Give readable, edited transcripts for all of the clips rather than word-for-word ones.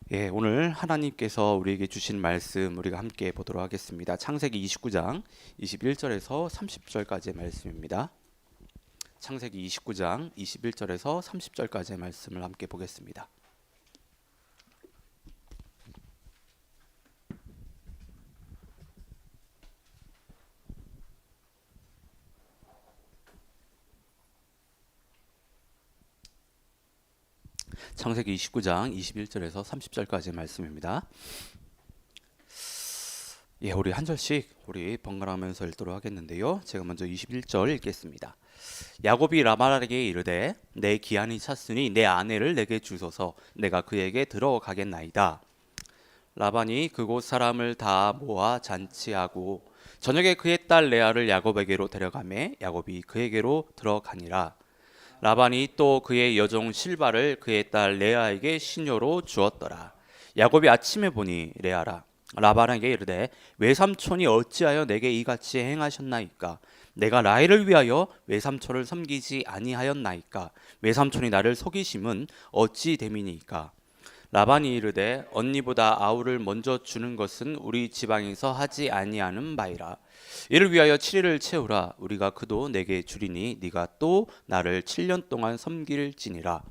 오늘 하나님께서 우리에게 주신 말씀 우리가 함께 보도록 하겠습니다. 창세기 29장 21절에서 30절까지의 말씀입니다. 창세기 29장 21절에서 30절까지의 말씀을 함께 보겠습니다. 창세기 29장 21절에서 30절까지의 말씀입니다. 우리 한 절씩 우리 번갈아가면서 읽도록 하겠는데요. 제가 먼저 21절 읽겠습니다. 야곱이 라반에게 이르되 내 기한이 찼으니 내 아내를 내게 주소서 내가 그에게 들어가겠나이다. 라반이 그곳 사람을 다 모아 잔치하고 저녁에 그의 딸 레아를 야곱에게로 데려가매 야곱이 그에게로 들어가니라. 라반이 또 그의 여종 실바를 그의 딸 레아에게 시녀로 주었더라. 야곱이 아침에 보니 레아라 라반에게 이르되 외삼촌이 어찌하여 내게 이같이 행하셨나이까? 내가 라헬을 위하여 외삼촌을 섬기지 아니하였나이까? 외삼촌이 나를 속이심은 어찌 됨이니까? 라반이 이르되 언니보다 아우를 먼저 주는 것은 우리 지방에서 하지 아니하는 바이라. 이를 위하여 7일을 채우라. 우리가 그도 내게 주리니 네가 또 나를 7년 동안 섬길지니라.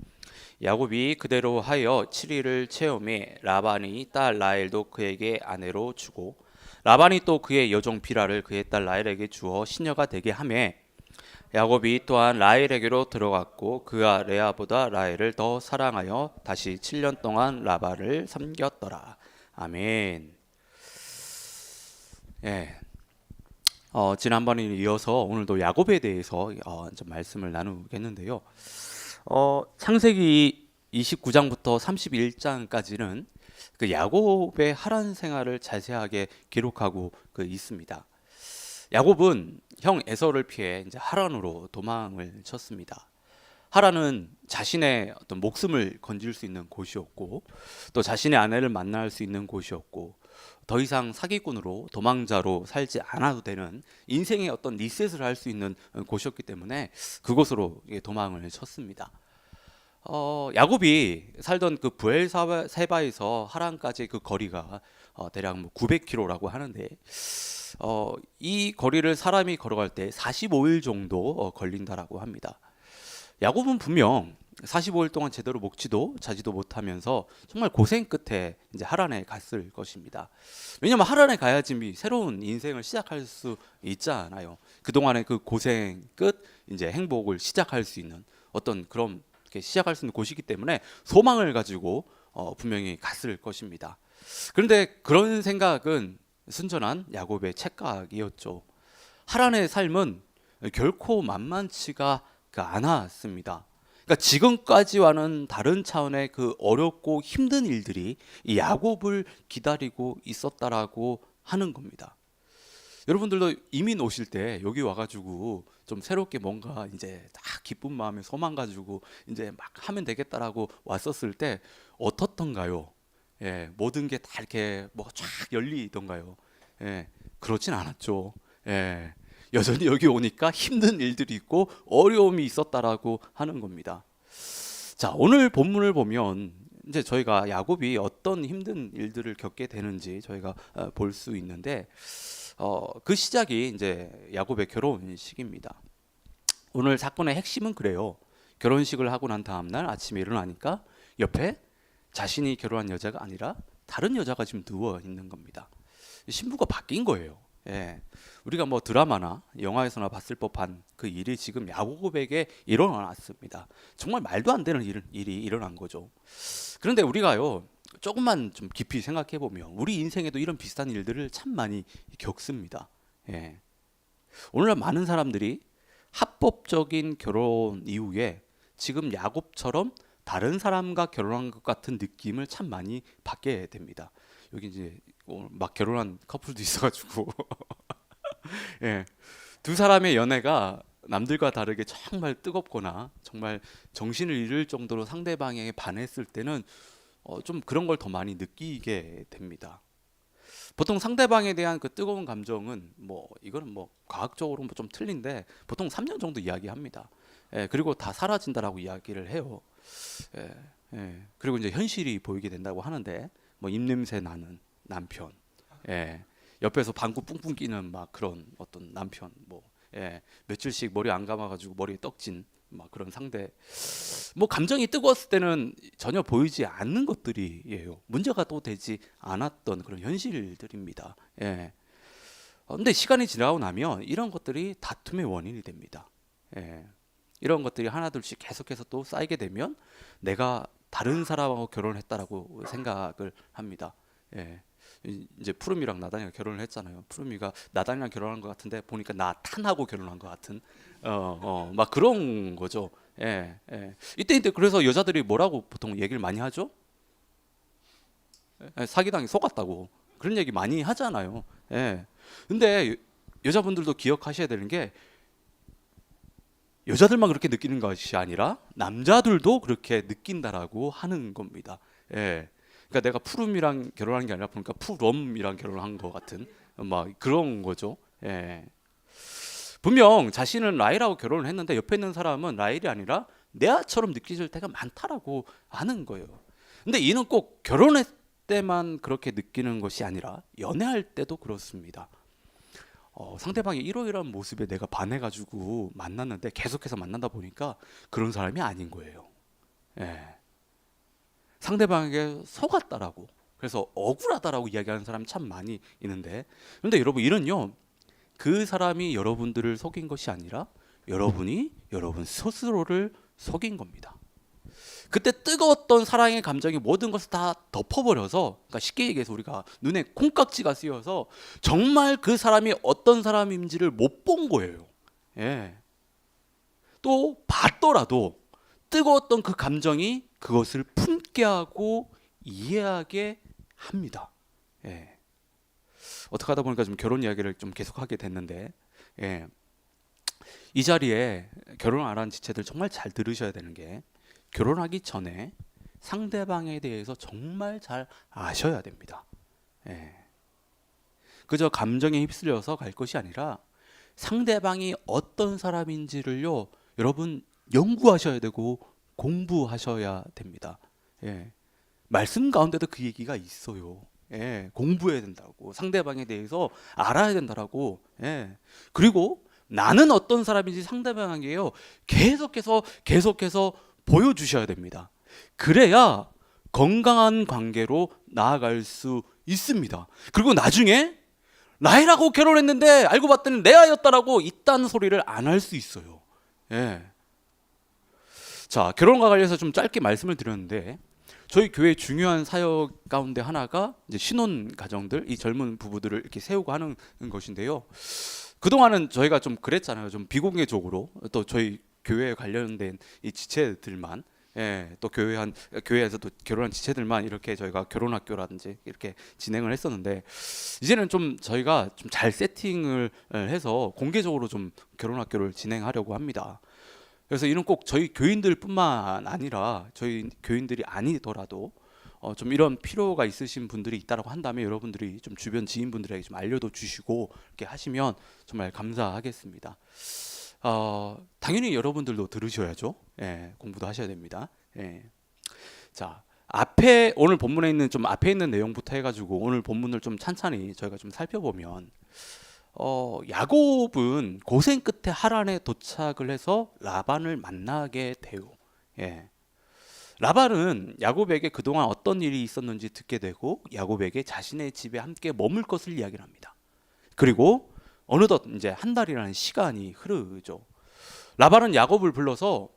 야곱이 그대로 하여 7일을 채우매 라반이 딸 라헬도 그에게 아내로 주고 라반이 또 그의 여종 비라를 그의 딸 라헬에게 주어 시녀가 되게 하매 야곱이 또한 라헬에게로 들어갔고 그가 레아보다 라헬을 더 사랑하여 다시 7년 동안 라반을 섬겼더라. 아멘. 지난번에 이어서 오늘도 야곱에 대해서 좀 말씀을 나누겠는데요. 창세기 29장부터 31장까지는 그 야곱의 하란 생활을 자세하게 기록하고 있습니다. 야곱은 형 에서를 피해 이제 하란으로 도망을 쳤습니다. 하란은 자신의 어떤 목숨을 건질 수 있는 곳이었고 또 자신의 아내를 만날 수 있는 곳이었고 더 이상 사기꾼으로 도망자로 살지 않아도 되는 인생의 어떤 리셋을 할 수 있는 곳이었기 때문에 그곳으로 도망을 쳤습니다. 야곱이 살던 그 브엘세바에서 하란까지 그 거리가 대략 900km라고 하는데 이 거리를 사람이 걸어갈 때 45일 정도 걸린다라고 합니다. 야곱은 분명 45일 동안 제대로 먹지도 자지도 못하면서 정말 고생 끝에 이제 하란에 갔을 것입니다. 왜냐하면 하란에 가야지 새로운 인생을 시작할 수 있잖아요. 그동안의 그 고생 끝 이제 행복을 시작할 수 있는 어떤 그런 시작할 수 있는 곳이기 때문에 소망을 가지고 분명히 갔을 것입니다. 그런데 그런 생각은 순전한 야곱의 착각이었죠. 하란의 삶은 결코 만만치가 않았습니다. 그러니까 지금까지와는 다른 차원의 그 어렵고 힘든 일들이 이 야곱을 기다리고 있었다라고 하는 겁니다. 여러분들도 이민 오실 때 여기 와가지고 좀 새롭게 뭔가 이제 딱 기쁜 마음에 소망 가지고 이제 막 하면 되겠다라고 왔었을 때 어떻던가요? 모든 게 다 이렇게 뭐 쫙 열리던가요? 그렇진 않았죠. 여전히 여기 오니까 힘든 일들이 있고 어려움이 있었다라고 하는 겁니다. 자, 오늘 본문을 보면 이제 저희가 야곱이 어떤 힘든 일들을 겪게 되는지 저희가 볼 수 있는데 그 시작이 이제 야곱의 결혼식입니다. 오늘 사건의 핵심은 그래요. 결혼식을 하고 난 다음 날 아침에 일어나니까 옆에 자신이 결혼한 여자가 아니라 다른 여자가 지금 누워 있는 겁니다. 신부가 바뀐 거예요. 우리가 뭐 드라마나 영화에서나 봤을 법한 그 일이 지금 야곱에게 일어났습니다. 정말 말도 안 되는 일이 일어난 거죠. 그런데 우리가요 조금만 좀 깊이 생각해 보면 우리 인생에도 이런 비슷한 일들을 참 많이 겪습니다. 오늘날 많은 사람들이 합법적인 결혼 이후에 지금 야곱처럼 다른 사람과 결혼한 것 같은 느낌을 참 많이 받게 됩니다. 여기 이제 막 결혼한 커플도 있어가지고 두 사람의 연애가 남들과 다르게 정말 뜨겁거나 정말 정신을 잃을 정도로 상대방에게 반했을 때는 좀 그런 걸 더 많이 느끼게 됩니다. 보통 상대방에 대한 그 뜨거운 감정은 뭐 이거는 뭐 과학적으로 좀 틀린데 보통 3년 정도 이야기합니다. 그리고 다 사라진다라고 이야기를 해요. 그리고 이제 현실이 보이게 된다고 하는데 뭐 입냄새 나는 남편, 예, 옆에서 방구 뿡뿡 끼는 막 그런 어떤 남편, 뭐 며칠씩 머리 안 감아가지고 머리에 떡진 막 그런 상대, 뭐 감정이 뜨거웠을 때는 전혀 보이지 않는 것들이에요. 문제가 또 되지 않았던 그런 현실들입니다. 근데 시간이 지나고 나면 이런 것들이 다툼의 원인이 됩니다. 이런 것들이 하나둘씩 계속해서 또 쌓이게 되면 내가 다른 사람하고 결혼했다라고 생각을 합니다. 이제 푸름이랑 나단이가 결혼을 했잖아요. 푸름이가 나단이랑 결혼한 것 같은데 보니까 나탄하고 결혼한 것 같은 막 그런 거죠. 이때 그래서 여자들이 뭐라고 보통 얘기를 많이 하죠? 사기당해 속았다고 그런 얘기 많이 하잖아요. 근데 여자분들도 기억하셔야 되는 게 여자들만 그렇게 느끼는 것이 아니라 남자들도 그렇게 느낀다라고 하는 겁니다. 그러니까 내가 푸름이랑 결혼한 게 아니라 보니까 푸럼이랑 결혼한 것 같은 막 그런 거죠. 분명 자신은 라일하고 결혼을 했는데 옆에 있는 사람은 라일이 아니라 내아처럼 느껴질 때가 많다라고 하는 거예요. 근데 이는 꼭 결혼할 때만 그렇게 느끼는 것이 아니라 연애할 때도 그렇습니다. 상대방이 이러이러한 모습에 내가 반해가지고 만났는데 계속해서 만나다 보니까 그런 사람이 아닌 거예요. 상대방에게 속았다라고, 그래서 억울하다라고 이야기하는 사람이 참 많이 있는데, 그런데 여러분 이는요, 그 사람이 여러분들을 속인 것이 아니라 여러분이 여러분 스스로를 속인 겁니다. 그때 뜨거웠던 사랑의 감정이 모든 것을 다 덮어버려서, 그러니까 쉽게 얘기해서 우리가 눈에 콩깍지가 씌어서 정말 그 사람이 어떤 사람인지를 못 본 거예요. 또 봤더라도 뜨거웠던 그 감정이 그것을 품게 하고 이해하게 합니다. 어떻게 하다 보니까 좀 결혼 이야기를 좀 계속하게 됐는데, 이 자리에 결혼 안 한 지체들 정말 잘 들으셔야 되는 게, 결혼하기 전에 상대방에 대해서 정말 잘 아셔야 됩니다. 그저 감정에 휩쓸려서 갈 것이 아니라 상대방이 어떤 사람인지를요, 여러분 연구하셔야 되고 공부하셔야 됩니다. 말씀 가운데도 그 얘기가 있어요. 공부해야 된다고, 상대방에 대해서 알아야 된다라고. 그리고 나는 어떤 사람인지 상대방에게요 계속해서 보여주셔야 됩니다. 그래야 건강한 관계로 나아갈 수 있습니다. 그리고 나중에 라헬하고 결혼했는데 알고 봤더니 레아였다라고 이딴 소리를 안 할 수 있어요. 자, 결혼과 관련해서 좀 짧게 말씀을 드렸는데, 저희 교회 중요한 사역 가운데 하나가 이제 신혼 가정들, 이 젊은 부부들을 이렇게 세우고 하는 것인데요. 그동안은 저희가 좀 그랬잖아요. 좀 비공개적으로 또 저희 교회에 관련된 이 지체들만, 또 교회에서 또 결혼한 지체들만 이렇게 저희가 결혼학교라든지 이렇게 진행을 했었는데, 이제는 좀 저희가 좀 잘 세팅을 해서 공개적으로 좀 결혼학교를 진행하려고 합니다. 그래서 이는 꼭 저희 교인들뿐만 아니라 저희 교인들이 아니더라도 좀 이런 필요가 있으신 분들이 있다라고 한다면 여러분들이 좀 주변 지인분들에게 좀 알려도 주시고 이렇게 하시면 정말 감사하겠습니다. 당연히 여러분들도 들으셔야죠. 공부도 하셔야 됩니다. 자, 앞에 오늘 본문에 있는 좀 앞에 있는 내용부터 해가지고 오늘 본문을 좀 찬찬히 저희가 좀 살펴보면, 야곱은 고생 끝에 하란에 도착을 해서 라반을 만나게 돼요. 라반은 야곱에게 그동안 어떤 일이 있었는지 듣게 되고 야곱에게 자신의 집에 함께 머물 것을 이야기를 합니다. 그리고 어느덧 이제 한 달이라는 시간이 흐르죠. 라반은 야곱을 불러서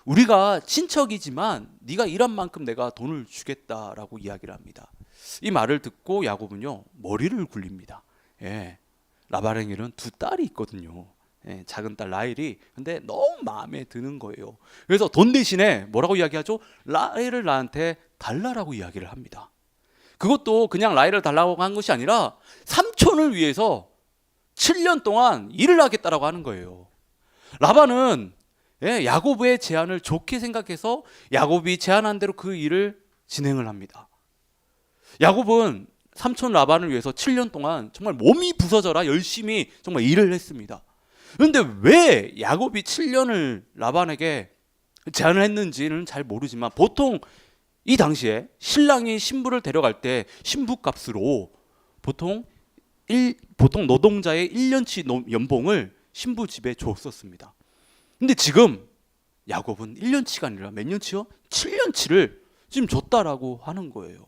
우리가 친척이지만 네가 일한 만큼 내가 돈을 주겠다라고 이야기를 합니다. 이 말을 듣고 야곱은요 머리를 굴립니다. 라반에게는 두 딸이 있거든요. 작은 딸 라헬이. 근데 너무 마음에 드는 거예요. 그래서 돈 대신에 뭐라고 이야기하죠? 라헬을 나한테 달라라고 이야기를 합니다. 그것도 그냥 라헬을 달라고 한 것이 아니라 삼촌을 위해서 7년 동안 일을 하겠다라고 하는 거예요. 라반은 야곱의 제안을 좋게 생각해서 야곱이 제안한 대로 그 일을 진행을 합니다. 야곱은 삼촌 라반을 위해서 7년 동안 정말 몸이 부서져라 열심히 정말 일을 했습니다. 그런데 왜 야곱이 7년을 라반에게 제안을 했는지는 잘 모르지만 보통 이 당시에 신랑이 신부를 데려갈 때 신부값으로 보통 보통 노동자의 1년치 연봉을 신부 집에 줬었습니다. 근데 지금 야곱은 1년치가 아니라 몇 년치요? 7년치를 지금 줬다라고 하는 거예요.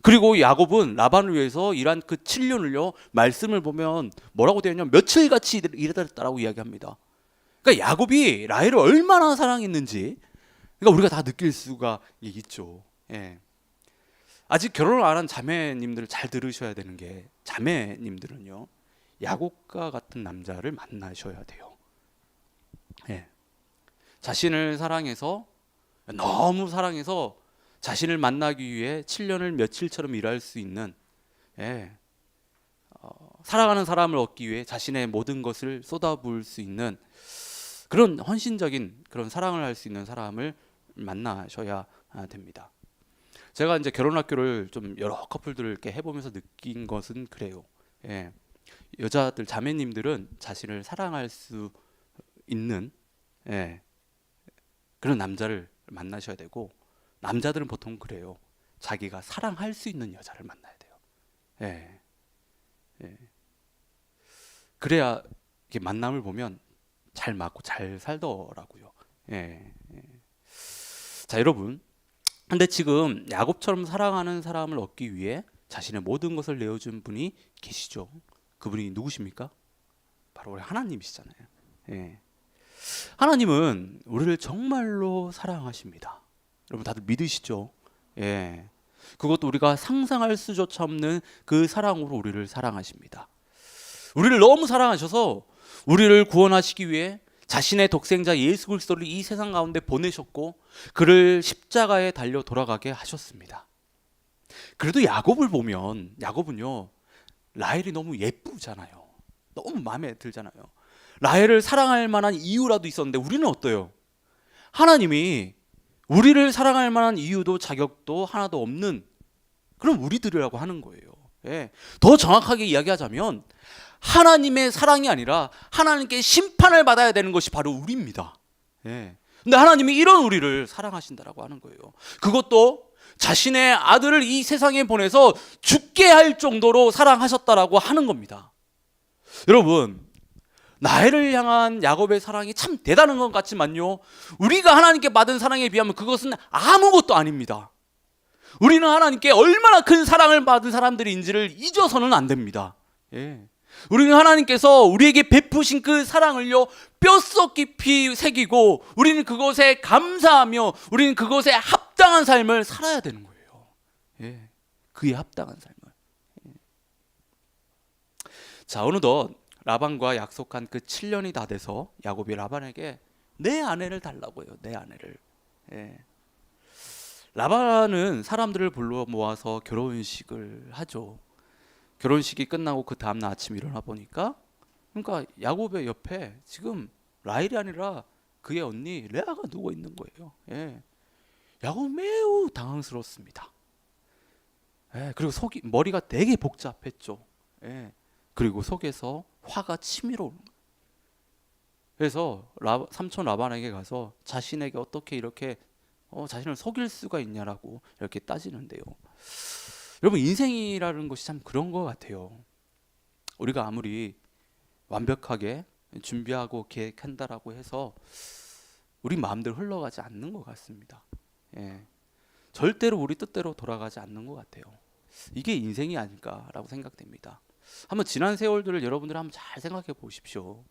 그리고 야곱은 라반을 위해서 일한 그 7년을요, 말씀을 보면 뭐라고 되어 있냐면 며칠같이 일했다라고 이야기합니다. 그러니까 야곱이 라헬을 얼마나 사랑했는지, 그러니까 우리가 다 느낄 수가 있죠. 예. 아직 결혼을 안 한 자매님들 잘 들으셔야 되는 게, 자매님들은요, 야곱과 같은 남자를 만나셔야 돼요. 예. 자신을 사랑해서, 너무 사랑해서 자신을 만나기 위해 7년을 며칠처럼 일할 수 있는, 예, 사랑하는 사람을 얻기 위해 자신의 모든 것을 쏟아부을 수 있는 그런 헌신적인 그런 사랑을 할 수 있는 사람을 만나셔야 됩니다. 제가 이제 결혼학교를 좀 여러 커플들을 이렇게 해보면서 느낀 것은 그래요. 예, 여자들 자매님들은 자신을 사랑할 수 있는, 예, 그런 남자를 만나셔야 되고, 남자들은 보통 그래요. 자기가 사랑할 수 있는 여자를 만나야 돼요. 예, 예. 그래야 이렇게 만남을 보면 잘 맞고 잘 살더라고요. 예, 예. 자, 여러분, 근데 지금 야곱처럼 사랑하는 사람을 얻기 위해 자신의 모든 것을 내어준 분이 계시죠. 그분이 누구십니까? 바로 우리 하나님이시잖아요. 예. 하나님은 우리를 정말로 사랑하십니다. 여러분 다들 믿으시죠? 예. 그것도 우리가 상상할 수조차 없는 그 사랑으로 우리를 사랑하십니다. 우리를 너무 사랑하셔서 우리를 구원하시기 위해 자신의 독생자 예수 그리스도를 이 세상 가운데 보내셨고, 그를 십자가에 달려 돌아가게 하셨습니다. 그래도 야곱을 보면, 야곱은요, 라헬이 너무 예쁘잖아요. 너무 마음에 들잖아요. 라헬을 사랑할 만한 이유라도 있었는데, 우리는 어때요? 하나님이 우리를 사랑할 만한 이유도 자격도 하나도 없는 그런 우리들이라고 하는 거예요. 예. 더 정확하게 이야기하자면 하나님의 사랑이 아니라 하나님께 심판을 받아야 되는 것이 바로 우리입니다. 예. 근데 하나님이 이런 우리를 사랑하신다라고 하는 거예요. 그것도 자신의 아들을 이 세상에 보내서 죽게 할 정도로 사랑하셨다라고 하는 겁니다. 여러분, 라헬을 향한 야곱의 사랑이 참 대단한 것 같지만요, 우리가 하나님께 받은 사랑에 비하면 그것은 아무것도 아닙니다. 우리는 하나님께 얼마나 큰 사랑을 받은 사람들인지를 잊어서는 안 됩니다. 예. 우리는 하나님께서 우리에게 베푸신 그 사랑을요, 뼛속 깊이 새기고 우리는 그것에 감사하며 우리는 그것에 합당한 삶을 살아야 되는 거예요. 예. 그에 합당한 삶을. 예. 자, 어느덧 라반과 약속한 그 7년이 다 돼서 야곱이 라반에게 내 아내를 달라고 해요. 내 아내를. 예. 라반은 사람들을 불러 모아서 결혼식을 하죠. 결혼식이 끝나고 그 다음날 아침 일어나 보니까, 그러니까 야곱의 옆에 지금 라헬이 아니라 그의 언니 레아가 누워 있는 거예요. 예. 야곱 매우 당황스러웠습니다. 예. 그리고 머리가 되게 복잡했죠. 예. 그리고 속에서 화가 치밀어 오는 거예요. 그래서 삼촌 라반에게 가서 자신에게 어떻게 이렇게 자신을 속일 수가 있냐라고 이렇게 따지는데요. 여러분, 인생이라는 것이 참 그런 것 같아요. 우리가 아무리 완벽하게 준비하고 계획한다라고 해서 우리 마음대로 흘러가지 않는 것 같습니다. 예. 절대로 우리 뜻대로 돌아가지 않는 것 같아요. 이게 인생이 아닐까라고 생각됩니다. 한번 지난 세월들을 여러분들 한번 잘 생각해 보십시오.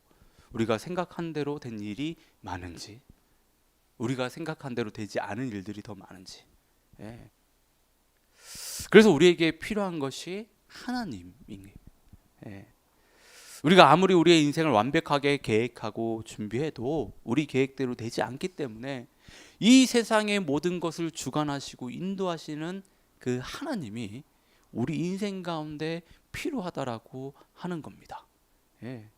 우리가 생각한 대로 된 일이 많은지, 우리가 생각한 대로 되지 않은 일들이 더 많은지. 예. 그래서 우리에게 필요한 것이 하나님입니다. 예. 우리가 아무리 우리의 인생을 완벽하게 계획하고 준비해도 우리 계획대로 되지 않기 때문에 이 세상의 모든 것을 주관하시고 인도하시는 그 하나님이 우리 인생 가운데 필요하다라고 하는 겁니다. 예.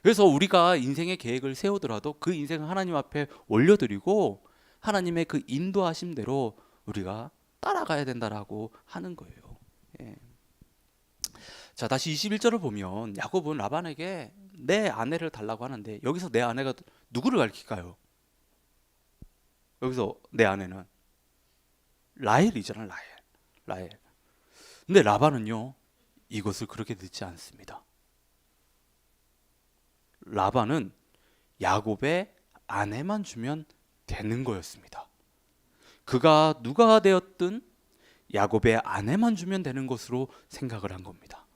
그래서 우리가 인생의 계획을 세우더라도 그 인생을 하나님 앞에 올려드리고 하나님의 그 인도하심대로 우리가 따라가야 된다라고 하는 거예요. 예. 자, 다시 21절을 보면 야곱은 라반에게 내 아내를 달라고 하는데, 여기서 내 아내가 누구를 가리킬까요? 여기서 내 아내는 라헬이잖아, 라헬. 근데 라반은요, 이것을 그렇게 듣지 않습니다. 라반은 야곱의 아내만 주면 되는 거였습니다. 그가 누가 되었든 야곱의 아내만 주면 되는 것으로 생각을 한 겁니다.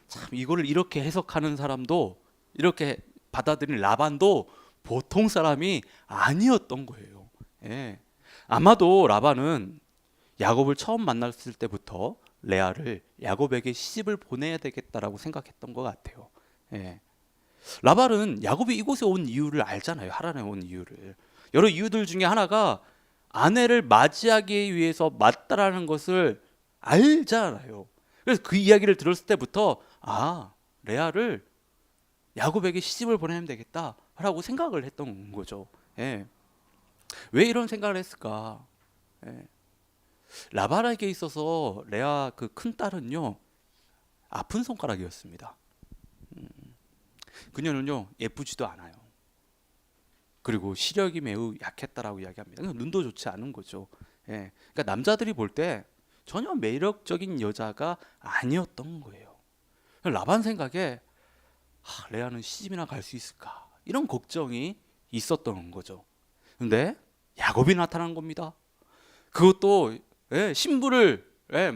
참 이거를 이렇게 해석하는 사람도, 이렇게 받아들인 라반도 보통 사람이 아니었던 거예요. 예. 아마도 라반은 야곱을 처음 만났을 때부터 레아를 야곱에게 시집을 보내야 되겠다라고 생각했던 것 같아요. 예. 라반은 야곱이 이곳에 온 이유를 알잖아요. 하란에 온 이유를. 여러 이유들 중에 하나가 아내를 맞이하기 위해서 맞다라는 것을 알잖아요. 그래서 그 이야기를 들었을 때부터 레아를 야곱에게 시집을 보내면 되겠다라고 생각을 했던 거죠. 예. 왜 이런 생각을 했을까? 예. 라반에게 있어서 레아 그 큰 딸은요, 아픈 손가락이었습니다. 그녀는요, 예쁘지도 않아요. 그리고 시력이 매우 약했다라고 이야기합니다. 눈도 좋지 않은 거죠. 예. 그러니까 남자들이 볼 때 전혀 매력적인 여자가 아니었던 거예요. 라반 생각에 레아는 시집이나 갈 수 있을까? 이런 걱정이 있었던 거죠. 근데 야곱이 나타난 겁니다. 그것도 신부를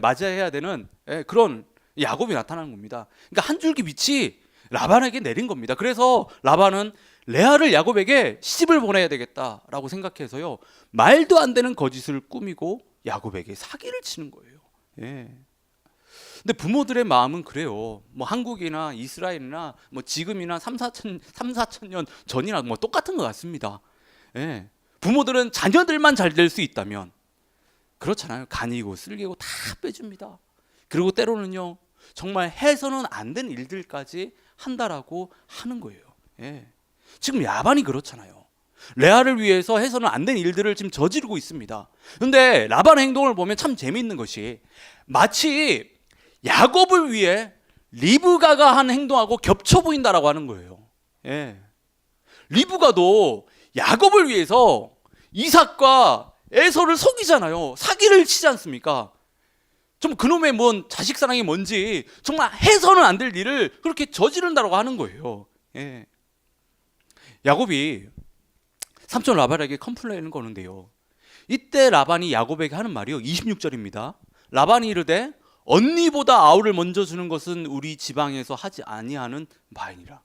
맞이해야 되는 그런 야곱이 나타난 겁니다. 그러니까 한 줄기 빛이 라반에게 내린 겁니다. 그래서 라반은 레아를 야곱에게 시집을 보내야 되겠다라고 생각해서요, 말도 안 되는 거짓을 꾸미고 야곱에게 사기를 치는 거예요. 예. 근데 부모들의 마음은 그래요. 뭐 한국이나 이스라엘이나 뭐 지금이나 3,4천 년 전이나 뭐 똑같은 것 같습니다. 예. 부모들은 자녀들만 잘 될 수 있다면, 그렇잖아요. 간이고 쓸개고 다 빼줍니다. 그리고 때로는요, 정말 해서는 안 된 일들까지 한다라고 하는 거예요. 예. 지금 라반이 그렇잖아요. 레아를 위해서 해서는 안 된 일들을 지금 저지르고 있습니다. 근데 라반의 행동을 보면 참 재미있는 것이, 마치 야곱을 위해 리브가가 한 행동하고 겹쳐 보인다라고 하는 거예요. 예. 리브가도 야곱을 위해서 이삭과 에서를 속이잖아요. 사기를 치지 않습니까? 좀 그놈의 뭔 자식 사랑이 뭔지 정말 해서는 안 될 일을 그렇게 저지른다고 하는 거예요. 예. 야곱이 삼촌 라반에게 컴플레인을 거는데요, 이때 라반이 야곱에게 하는 말이요, 26절입니다. 라반이 이르되 언니보다 아우를 먼저 주는 것은 우리 지방에서 하지 아니하는 바이니라.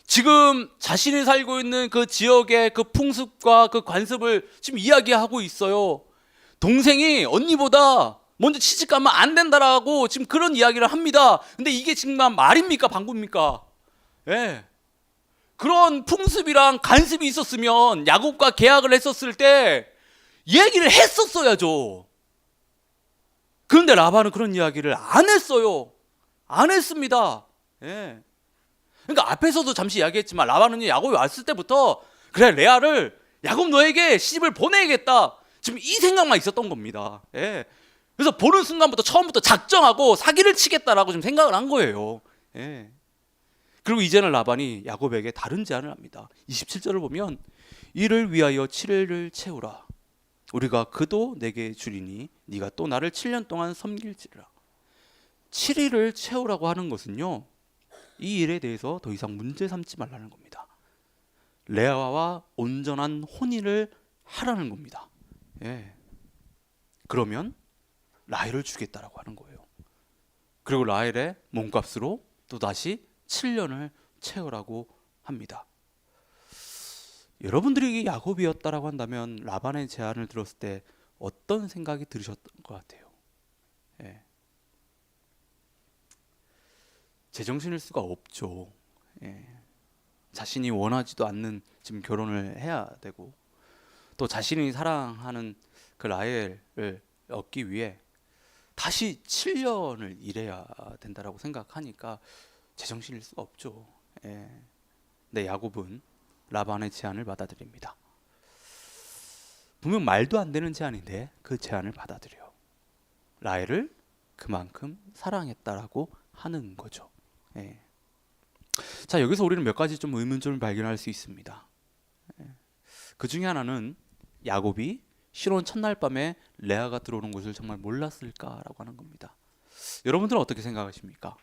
지금 자신이 살고 있는 그 지역의 그 풍습과 그 관습을 지금 이야기하고 있어요. 동생이 언니보다 먼저 시집가면 안 된다라고 지금 그런 이야기를 합니다. 근데 이게 지금 말입니까, 방구입니까? 예. 그런 풍습이랑 관습이 있었으면 야곱과 계약을 했었을 때 얘기를 했었어야죠. 그런데 라반은 그런 이야기를 안 했어요. 안 했습니다. 예. 그러니까 앞에서도 잠시 이야기했지만 라반은 야곱이 왔을 때부터 그래, 레아를 야곱 너에게 시집을 보내야겠다, 지금 이 생각만 있었던 겁니다. 예. 그래서 보는 순간부터 처음부터 작정하고 사기를 치겠다라고 지금 생각을 한 거예요. 예. 그리고 이제는 라반이 야곱에게 다른 제안을 합니다. 27절을 보면 이를 위하여 7일을 채우라. 우리가 그도 내게 주리니 네가 또 나를 7년 동안 섬길지라. 7일을 채우라고 하는 것은요, 이 일에 대해서 더 이상 문제 삼지 말라는 겁니다. 레아와 온전한 혼인을 하라는 겁니다. 예. 그러면 라헬을 주겠다라고 하는 거예요. 그리고 라헬의 몸값으로 또 다시 7년을 채우라고 합니다. 여러분들이 야곱이었다라고 한다면 라반의 제안을 들었을 때 어떤 생각이 들으셨던 것 같아요? 예. 제정신일 수가 없죠. 예. 자신이 원하지도 않는 지금 결혼을 해야 되고, 또 자신이 사랑하는 그 라헬을 얻기 위해 다시 7년을 일해야 된다라고 생각하니까 제정신일 수가 없죠. 예. 근데 야곱은 라반의 제안을 받아들입니다. 분명 말도 안 되는 제안인데 그 제안을 받아들여요. 라헬을 그만큼 사랑했다라고 하는 거죠. 예. 자, 여기서 우리는 몇 가지 좀 의문점을 발견할 수 있습니다. 예. 그 중에 하나는 야곱이 신혼 첫날 밤에 레아가 들어오는 것을 정말 몰랐을까라고 하는 겁니다. 여러분들은 어떻게 생각하십니까?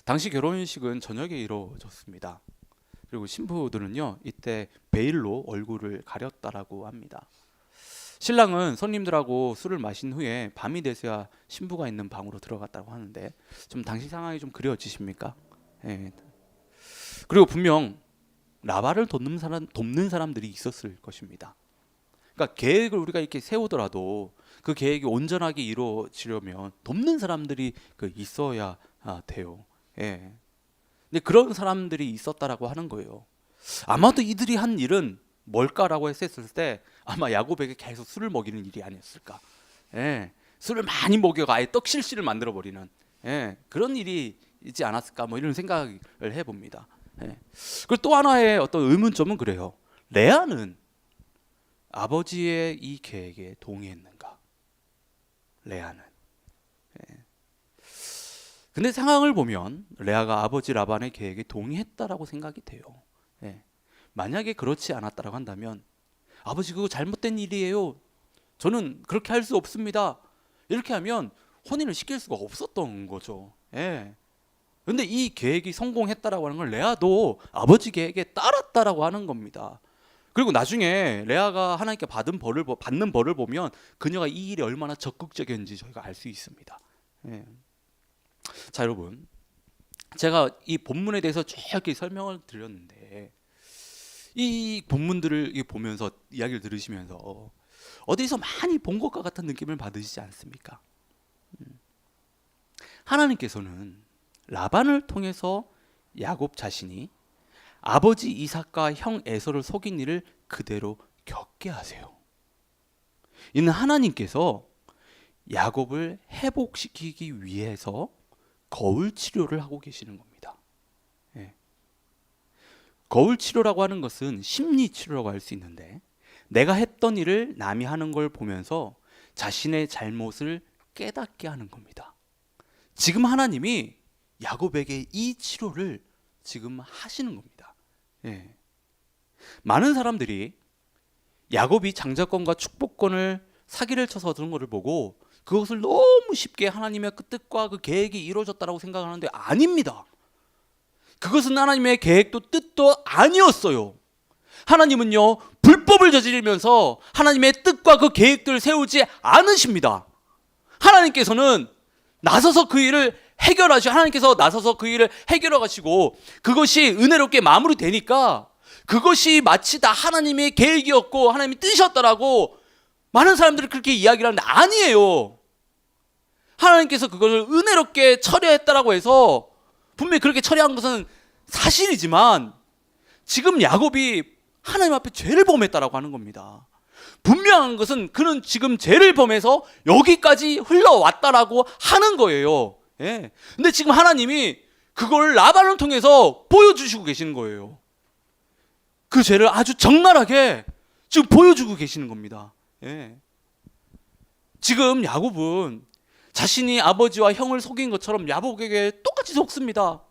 당시 결혼식은 저녁에 이루어졌습니다. 그리고 신부들은요 이때 베일로 얼굴을 가렸다라고 합니다. 신랑은 손님들하고 술을 마신 후에 밤이 돼서야 신부가 있는 방으로 들어갔다고 하는데 좀 당시 상황이 좀 그려지십니까? 예. 그리고 분명 라반을 돕는 사람들이 있었을 것입니다. 그러니까 계획을 우리가 이렇게 세우더라도 그 계획이 온전하게 이루어지려면 돕는 사람들이 있어야 돼요. 예. 근데 그런 사람들이 있었다라고 하는 거예요. 아마도 이들이 한 일은 뭘까라고 했을 때 아마 야곱에게 계속 술을 먹이는 일이 아니었을까. 예. 술을 많이 먹여가 아예 떡실실을 만들어 버리는 그런 일이 있지 않았을까 뭐 이런 생각을 해봅니다. 예. 그리고 또 하나의 어떤 의문점은 그래요. 레아는 아버지의 이 계획에 동의했는가? 레아는. 예. 근데 상황을 보면 레아가 아버지 라반의 계획에 동의했다라고 생각이 돼요. 예. 만약에 그렇지 않았다라고 한다면 아버지 그거 잘못된 일이에요. 저는 그렇게 할 수 없습니다. 이렇게 하면 혼인을 시킬 수가 없었던 거죠. 예. 근데 이 계획이 성공했다라고 하는 건 레아도 아버지 계획에 따랐다라고 하는 겁니다. 그리고 나중에 레아가 하나님께 받는 벌을 보면 그녀가 이 일에 얼마나 적극적이었는지 저희가 알 수 있습니다. 예. 자 여러분, 제가 이 본문에 대해서 쭉 이렇게 설명을 드렸는데 이 본문들을 보면서 이야기를 들으시면서 어디서 많이 본 것과 같은 느낌을 받으시지 않습니까? 하나님께서는 라반을 통해서 야곱 자신이 아버지 이삭과 형 에서를 속인 일을 그대로 겪게 하세요. 이는 하나님께서 야곱을 회복시키기 위해서 거울 치료를 하고 계시는 겁니다. 예. 거울 치료라고 하는 것은 심리 치료라고 할 수 있는데 내가 했던 일을 남이 하는 걸 보면서 자신의 잘못을 깨닫게 하는 겁니다. 지금 하나님이 야곱에게 이 치료를 지금 하시는 겁니다. 예. 많은 사람들이 야곱이 장자권과 축복권을 사기를 쳐서 얻은 것을 보고 그것을 너무 쉽게 하나님의 그 뜻과 그 계획이 이루어졌다고 생각하는데 아닙니다. 그것은 하나님의 계획도 뜻도 아니었어요. 하나님은요 불법을 저지르면서 하나님의 뜻과 그 계획들을 세우지 않으십니다. 하나님께서는 나서서 그 일을 하나님께서 나서서 그 일을 해결해 가시고 그것이 은혜롭게 마무리되니까 그것이 마치 다 하나님의 계획이었고 하나님의 뜻이었다라고 많은 사람들이 그렇게 이야기를 하는데 아니에요. 하나님께서 그것을 은혜롭게 처리했다라고 해서 분명히 그렇게 처리한 것은 사실이지만 지금 야곱이 하나님 앞에 죄를 범했다라고 하는 겁니다. 분명한 것은 그는 지금 죄를 범해서 여기까지 흘러왔다라고 하는 거예요. 예. 근데 지금 하나님이 그걸 라반을 통해서 보여주시고 계시는 거예요. 그 죄를 아주 적나라하게 지금 보여주고 계시는 겁니다. 예. 지금 야곱은 자신이 아버지와 형을 속인 것처럼 야곱에게 똑같이 속습니다.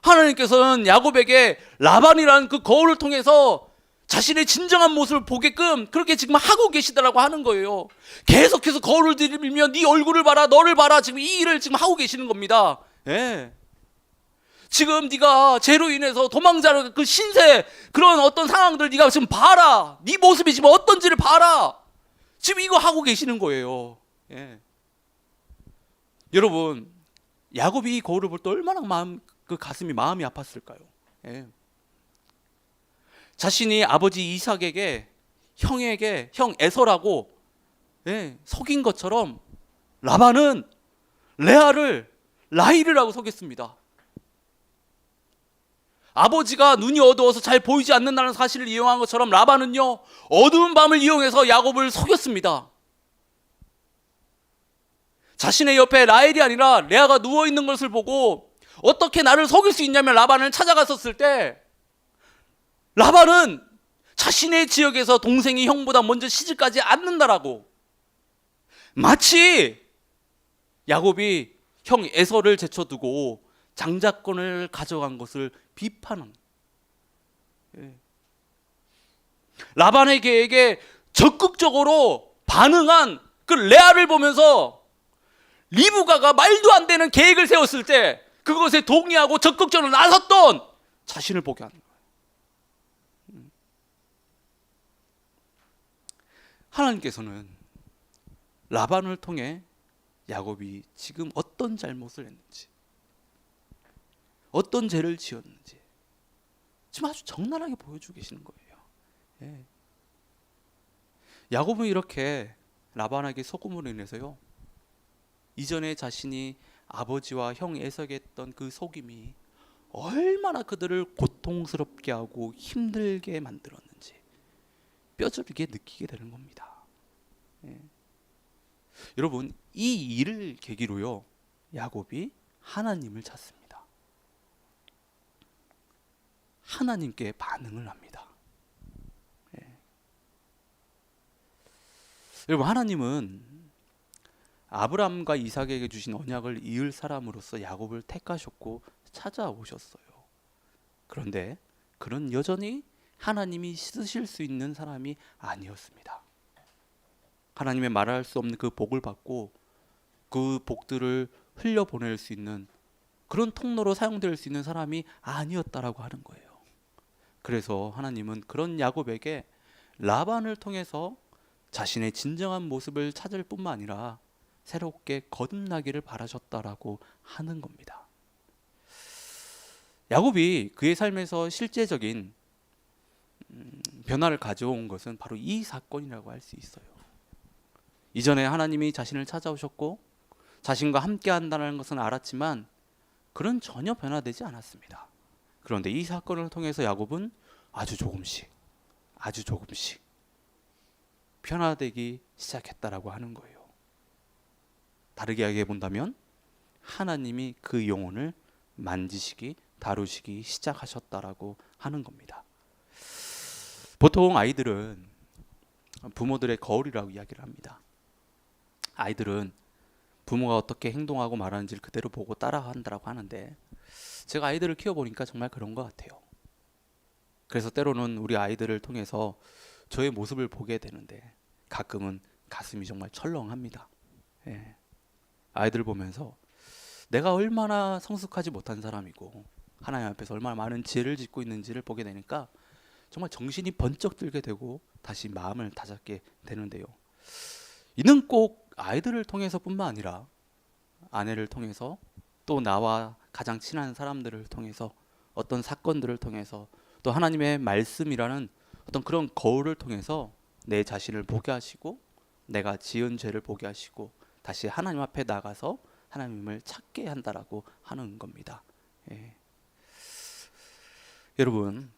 하나님께서는 야곱에게 라반이라는 그 거울을 통해서 자신의 진정한 모습을 보게끔 그렇게 지금 하고 계시다라고 하는 거예요. 계속해서 거울을 들이밀며 네 얼굴을 봐라, 너를 봐라, 지금 이 일을 지금 하고 계시는 겁니다. 예. 지금 네가 죄로 인해서 도망자로 그 신세 그런 어떤 상황들 네가 지금 봐라. 네 모습이 지금 어떤지를 봐라. 지금 이거 하고 계시는 거예요. 예. 여러분, 야곱이 이 거울을 볼 때 얼마나 마음이 아팠을까요? 예. 자신이 아버지 이삭에게 형 에서라고 속인 것처럼 라반은 레아를 라헬이라고 속였습니다. 아버지가 눈이 어두워서 잘 보이지 않는다는 사실을 이용한 것처럼 라반은요 어두운 밤을 이용해서 야곱을 속였습니다. 자신의 옆에 라헬이 아니라 레아가 누워있는 것을 보고 어떻게 나를 속일 수 있냐면 라반을 찾아갔었을 때 라반은 자신의 지역에서 동생이 형보다 먼저 시집가지 않는다라고 마치 야곱이 형 에서를 제쳐두고 장자권을 가져간 것을 비판한. 라반의 계획에 적극적으로 반응한 그 레아를 보면서 리브가가 말도 안 되는 계획을 세웠을 때 그것에 동의하고 적극적으로 나섰던 자신을 보게 하는 거예요. 하나님께서는 라반을 통해 야곱이 지금 어떤 잘못을 했는지, 어떤 죄를 지었는지 지금 아주 적나라하게 보여주고 계시는 거예요. 예. 야곱은 이렇게 라반에게 속음으로 인해서요, 이전에 자신이 아버지와 형 에서에게 했던 그 속임이 얼마나 그들을 고통스럽게 하고 힘들게 만들었는지 뼈저리게 느끼게 되는 겁니다. 예. 여러분, 이 일을 계기로요, 야곱이 하나님을 찾습니다. 하나님께 반응을 합니다. 예. 여러분, 하나님은 아브라함과 이삭에게 주신 언약을 이을 사람으로서 야곱을 택하셨고 찾아오셨어요. 그런데 그는 여전히 하나님이 쓰실 수 있는 사람이 아니었습니다. 하나님의 말할 수 없는 그 복을 받고 그 복들을 흘려보낼 수 있는 그런 통로로 사용될 수 있는 사람이 아니었다라고 하는 거예요. 그래서 하나님은 그런 야곱에게 라반을 통해서 자신의 진정한 모습을 찾을 뿐만 아니라 새롭게 거듭나기를 바라셨다라고 하는 겁니다. 야곱이 그의 삶에서 실제적인 변화를 가져온 것은 바로 이 사건이라고 할 수 있어요. 이전에 하나님이 자신을 찾아오셨고 자신과 함께 한다는 것은 알았지만 그는 전혀 변화되지 않았습니다. 그런데 이 사건을 통해서 야곱은 아주 조금씩 변화되기 시작했다라고 하는 거예요. 다르게 이야기해 본다면 하나님이 그 영혼을 만지시기, 다루시기 시작하셨다라고 하는 겁니다. 보통 아이들은 부모들의 거울이라고 이야기를 합니다. 아이들은 부모가 어떻게 행동하고 말하는지를 그대로 보고 따라한다고 하는데, 제가 아이들을 키워보니까 정말 그런 것 같아요. 그래서 때로는 우리 아이들을 통해서 저의 모습을 보게 되는데 가끔은 가슴이 정말 철렁합니다. 예. 아이들 보면서 내가 얼마나 성숙하지 못한 사람이고 하나님 앞에서 얼마나 많은 죄를 짓고 있는지를 보게 되니까 정말 정신이 번쩍 들게 되고 다시 마음을 다잡게 되는데요. 이는 꼭 아이들을 통해서뿐만 아니라 아내를 통해서, 또 나와 가장 친한 사람들을 통해서, 어떤 사건들을 통해서, 또 하나님의 말씀이라는 어떤 그런 거울을 통해서 내 자신을 보게 하시고 내가 지은 죄를 보게 하시고 다시 하나님 앞에 나가서 하나님을 찾게 한다라고 하는 겁니다. 예. 여러분,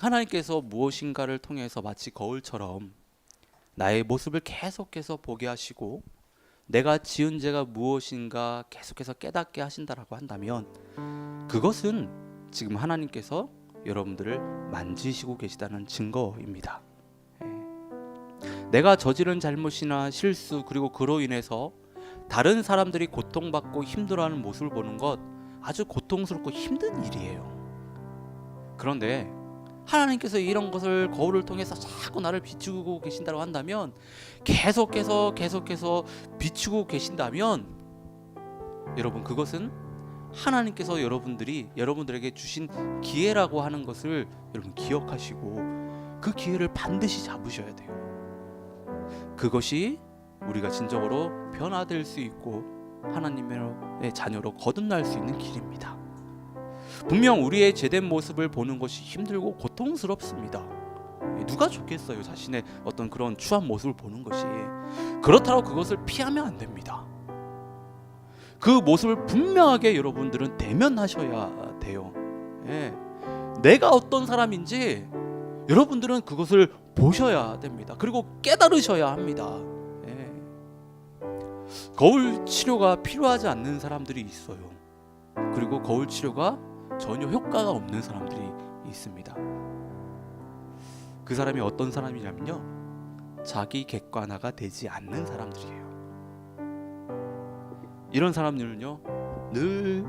하나님께서 무엇인가를 통해서 마치 거울처럼 나의 모습을 계속해서 보게 하시고 내가 지은 죄가 무엇인가 계속해서 깨닫게 하신다라고 한다면 그것은 지금 하나님께서 여러분들을 만지시고 계시다는 증거입니다. 내가 저지른 잘못이나 실수, 그리고 그로 인해서 다른 사람들이 고통받고 힘들어하는 모습을 보는 것 아주 고통스럽고 힘든 일이에요. 그런데 하나님께서 이런 것을 거울을 통해서 자꾸 나를 비추고 계신다고 한다면, 계속해서 비추고 계신다면 여러분, 그것은 하나님께서 여러분들에게 주신 기회라고 하는 것을 여러분 기억하시고 그 기회를 반드시 잡으셔야 돼요. 그것이 우리가 진정으로 변화될 수 있고 하나님의 자녀로 거듭날 수 있는 길입니다. 분명 우리의 죄된 모습을 보는 것이 힘들고 고통스럽습니다. 누가 좋겠어요, 자신의 어떤 그런 추한 모습을 보는 것이. 그렇다고 그것을 피하면 안 됩니다. 그 모습을 분명하게 여러분들은 대면하셔야 돼요. 예. 내가 어떤 사람인지 여러분들은 그것을 보셔야 됩니다. 그리고 깨달으셔야 합니다. 예. 거울 치료가 필요하지 않는 사람들이 있어요. 그리고 거울 치료가 전혀 효과가 없는 사람들이 있습니다. 그 사람이 어떤 사람이냐면요, 자기 객관화가 되지 않는 사람들이에요. 이런 사람들은요 늘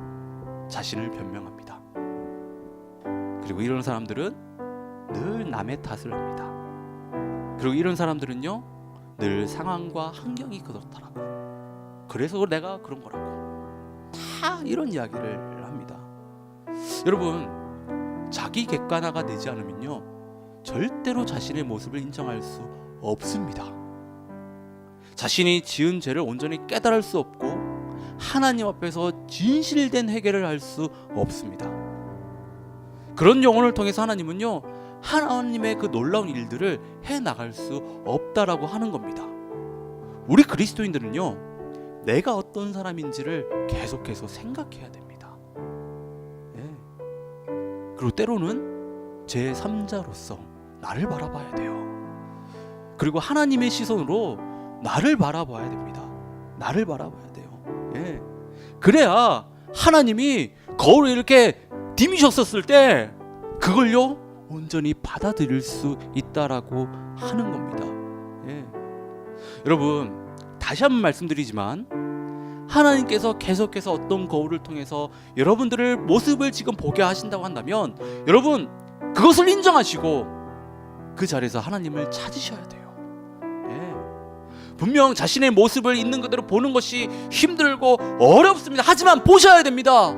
자신을 변명합니다. 그리고 이런 사람들은 늘 남의 탓을 합니다. 그리고 이런 사람들은요, 늘 상황과 환경이 그렇더라고, 그래서 내가 그런 거라고, 다 이런 이야기를 합니다. 여러분, 자기 객관화가 되지 않으면요, 절대로 자신의 모습을 인정할 수 없습니다. 자신이 지은 죄를 온전히 깨달을 수 없고 하나님 앞에서 진실된 회개를 할 수 없습니다. 그런 영혼을 통해서 하나님은요, 하나님의 그 놀라운 일들을 해나갈 수 없다라고 하는 겁니다. 우리 그리스도인들은요, 내가 어떤 사람인지를 계속해서 생각해야 됩니다. 그리고 때로는 제3자로서 나를 바라봐야 돼요. 그리고 하나님의 시선으로 나를 바라봐야 됩니다. 나를 바라봐야 돼요. 그래야 하나님이 거울을 이렇게 디미셨었을 때 그걸요, 온전히 받아들일 수 있다라고 하는 겁니다. 여러분, 다시 한번 말씀드리지만 하나님께서 계속해서 어떤 거울을 통해서 여러분들의 모습을 지금 보게 하신다고 한다면 여러분, 그것을 인정하시고 그 자리에서 하나님을 찾으셔야 돼요. 분명 자신의 모습을 있는 그대로 보는 것이 힘들고 어렵습니다. 하지만 보셔야 됩니다.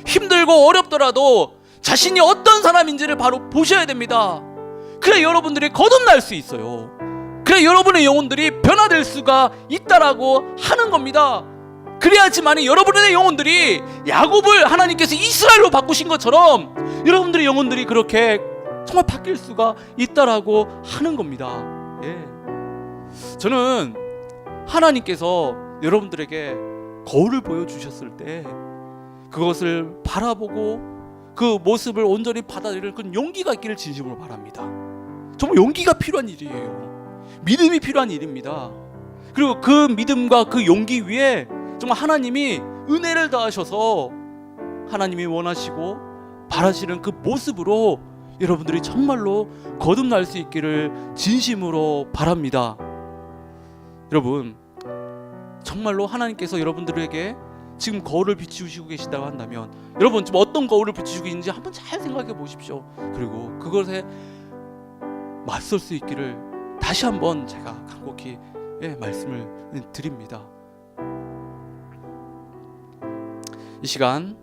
힘들고 어렵더라도 자신이 어떤 사람인지를 바로 보셔야 됩니다. 그래 여러분들이 거듭날 수 있어요. 그래 여러분의 영혼들이 변화될 수가 있다라고 하는 겁니다. 그래야지만 여러분의 영혼들이 야곱을 하나님께서 이스라엘로 바꾸신 것처럼 여러분들의 영혼들이 그렇게 정말 바뀔 수가 있다라고 하는 겁니다. 저는 하나님께서 여러분들에게 거울을 보여주셨을 때 그것을 바라보고 그 모습을 온전히 받아들일 그 용기가 있기를 진심으로 바랍니다. 정말 용기가 필요한 일이에요. 믿음이 필요한 일입니다. 그리고 그 믿음과 그 용기 위에 정말 하나님이 은혜를 더하셔서 하나님이 원하시고 바라시는 그 모습으로 여러분들이 정말로 거듭날 수 있기를 진심으로 바랍니다. 여러분, 정말로 하나님께서 여러분들에게 지금 거울을 비추시고 계시다고 한다면 여러분 지금 어떤 거울을 비추시고 있는지 한번 잘 생각해 보십시오. 그리고 그것에 맞설 수 있기를 다시 한번 제가 간곡히 말씀을 드립니다. 이 시간